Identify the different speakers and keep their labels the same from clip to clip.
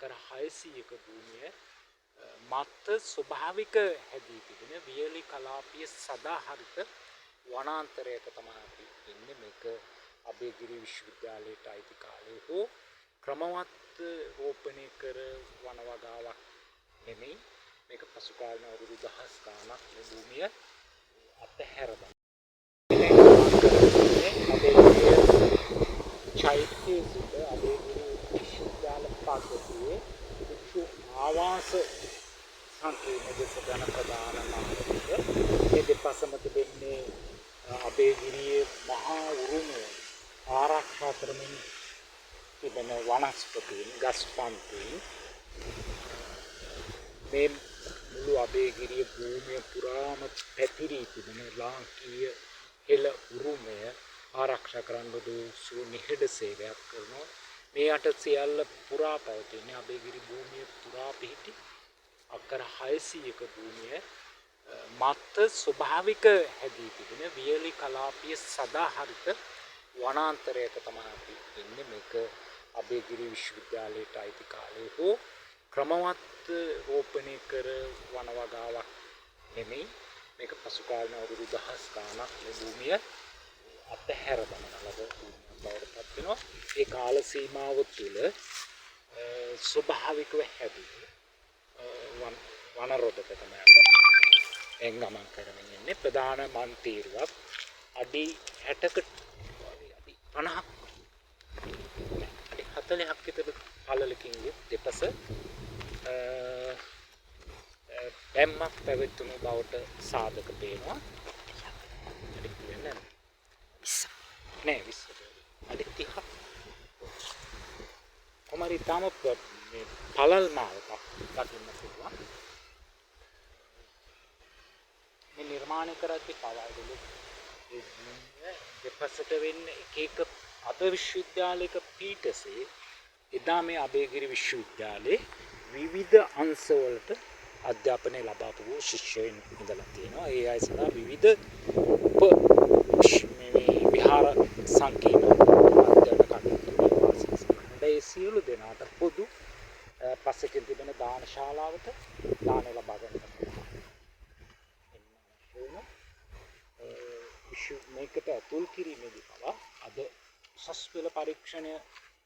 Speaker 1: අක්කර 600ක භූමිය මත් ස්වභාවික හැදී තිබෙන වියලි කලාපීය සදාහරිත වනාන්තරයක තමයි අපි ඉන්නේ. මේක අබේගිරි විශ්වවිද්‍යාලයට අයිති කාලේ හෝ ක්‍රමවත් රෝපණය කර වන වගාවක් නෙමෙයි. මේක පසු කාලීන අවුරුදු දහස් ගාණක් මේ භූමිය අතහැර චෛත්‍ය සිට අබේගිරි විශ්වවිද්‍යාල පද්ධතියේ වික්ෂු ආවාස සංකීර්ණ දෙස ගණ ප්‍රදාන මාර්ගය මේ දෙපසම තිබෙන්නේ අබේගිරියේ මහා උරුමය ආරක්ෂා කරමින් තිබෙන වනස්පතීන් ගස් පන්තීන් මේ මුළු අබේගිරිය භූමිය පුරාම පැතිරී තිබෙන ලාංකීය හෙළ උරුමය ආරක්ෂා කරන්න සුළු නිහඬ සේවයක් කරනවා. මේ අට සියල්ල පුරා පවතින අබේගිරි භූමිය පුරා පිහිටි අක්කර 600ක භූමිය මත් ස්වභාවික හැදී තිබෙන වියලි කලාපීය සදාහරිත වනාන්තරයක තමයි අපි ඉන්නේ. මේක අබේගිරි විශ්වවිද්‍යාලයට අයිති කාලේ හෝ ක්‍රමවත් රෝපණය කර වන වගාවක් නෙමෙයි. මේක පසු කාලීන අවුරුදු දහස් ගාණක් මේ භූමිය අතහැර දමන ලද භූමියක් බවට පත් වෙනවා. ඒ කාල සීමාව තුළ ස්වභාවිකව හැදුණු වනරොදක තමයි එන් ගමන් කරමින් ඉන්නේ. ප්‍රධාන මන්තීරුවක් අඩි 60ක අඩි 50ක් අඩි 40ක් විතර පළලකින් දෙපස බැම්මක් පැවැත්වුණු බවට සාධක පේනවා. අඩි කියන්නේ 20 නෑ 20 අඩි 30ක් කොමාරි තාම මේ පළල් මාවක දකින්න පුළුවන්. මේ නිර්මාණය කරද්දී පවායදලු දෙපසට වෙන්නේ එක අද විශ්වවිද්‍යාලයක පීඨසේ එදා මේ අබේගිරි විශ්වවිද්‍යාලයේ විවිධ අංශවලට අධ්‍යාපනය ලබාපු ශිෂ්‍යයන් ඉඳලා තියෙනවා. ඒ අය සඳහා විවිධ විහාර සංකීර්ණ අධ්‍යයන කටයුතු මේ සියලු දෙනාට පොදු පස්සකින් තිබෙන දානශාලාවට දාන ලබා ගන්න මේකට ඇතුල් කිරීමේදී පවා අද උසස් පෙළ පරීක්ෂණය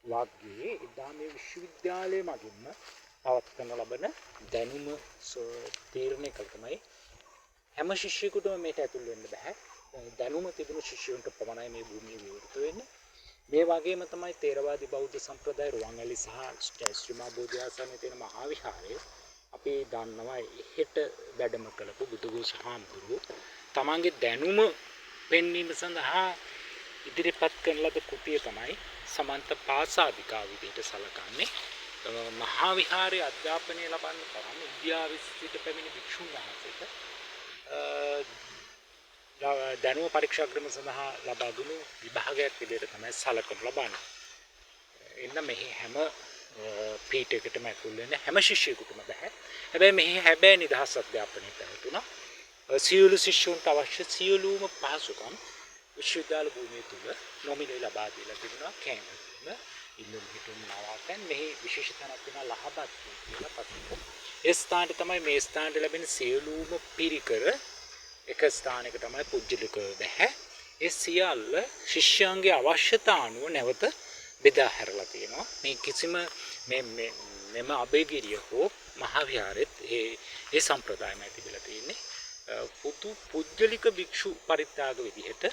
Speaker 1: වගේ එදා මේ විශ්වවිද්‍යාලය මගින්ම පවත්වන ලබන දැනුම තීරණය කළ තමයි හැම ශිෂ්‍යයෙකුටම මේකට ඇතුල් වෙන්න බෑ. දැනුම තිබුණු ශිෂ්‍යයන්ට පමණයි මේ භූමිය විවෘත වෙන්නේ. මේ වගේම තමයි තේරවාදී බෞද්ධ සම්ප්‍රදාය රුවන්වැලි සහ ශ්‍රී මහා බෝධිආසනයේ තියෙන මහා විහාරය අපි දන්නවා එහෙට වැඩම කළපු බුදුගුස හාමුදුරුවෝ තමන්ගේ දැනුම පෙන්වීම සඳහා ඉදිරිපත් කරන ලද කෘතිය තමයි සමන්ත පාසාදිකා විදිහට සැලකන්නේ. මහා විහාරයේ අධ්‍යාපනය ලබන්න තරම් ඉන්දියාවේ සිට පැමිණි භික්ෂුන් වහන්සේට දැනුම පරීක්ෂා ක්‍රම සඳහා ලබා දුණු විභාගයක් විදිහට තමයි සැලකනු ලබන්නේ. එන්න මෙහි හැම පීඨයකටම ඇතුල් වෙන හැම ශිෂ්‍යයෙකුටම බෑ. හැබැයි මෙහි හැබැයි නිදහස් අධ්‍යාපනය පැවතුණා. සියලු ශිෂ්‍යුන්ට අවශ්‍ය සියලුම පහසුකම් විශ්වවිද්‍යාල භූමිය තුල නොමිලේ ලබා දීලා තිබුණා. කැමරාව ඉල්ලුම් හිටුම් නවාතැන් මෙහි විශේෂ තැනක් වෙනවා ලහබත් කියලා පස්සේ. ඒ ස්ථානයේ තමයි මේ ස්ථානයේ ලැබෙන සියලුම පිරිකර එක ස්ථානයක තමයි පුජ්‍යලිකව බැහැ. ඒ සියල්ල ශිෂ්‍යයන්ගේ අවශ්‍යතා අනුව නැවත බෙදා හැරලා තියෙනවා. මේ කිසිම මෙම අබේගිරිය හෝ මහා විහාරෙත් ඒ සම්ප්‍රදායමයි තිබිලා තියෙන්නේ. පුජ්‍යලික භික්ෂු පරිත්‍යාග විදිහට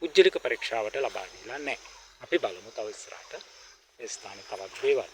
Speaker 1: පුජ්‍යලික පරීක්ෂාවට ලබා දීලා නැහැ. අපි බලමු තව ඉස්සරහට මේ ස්ථානයේ තවත් දේවල්.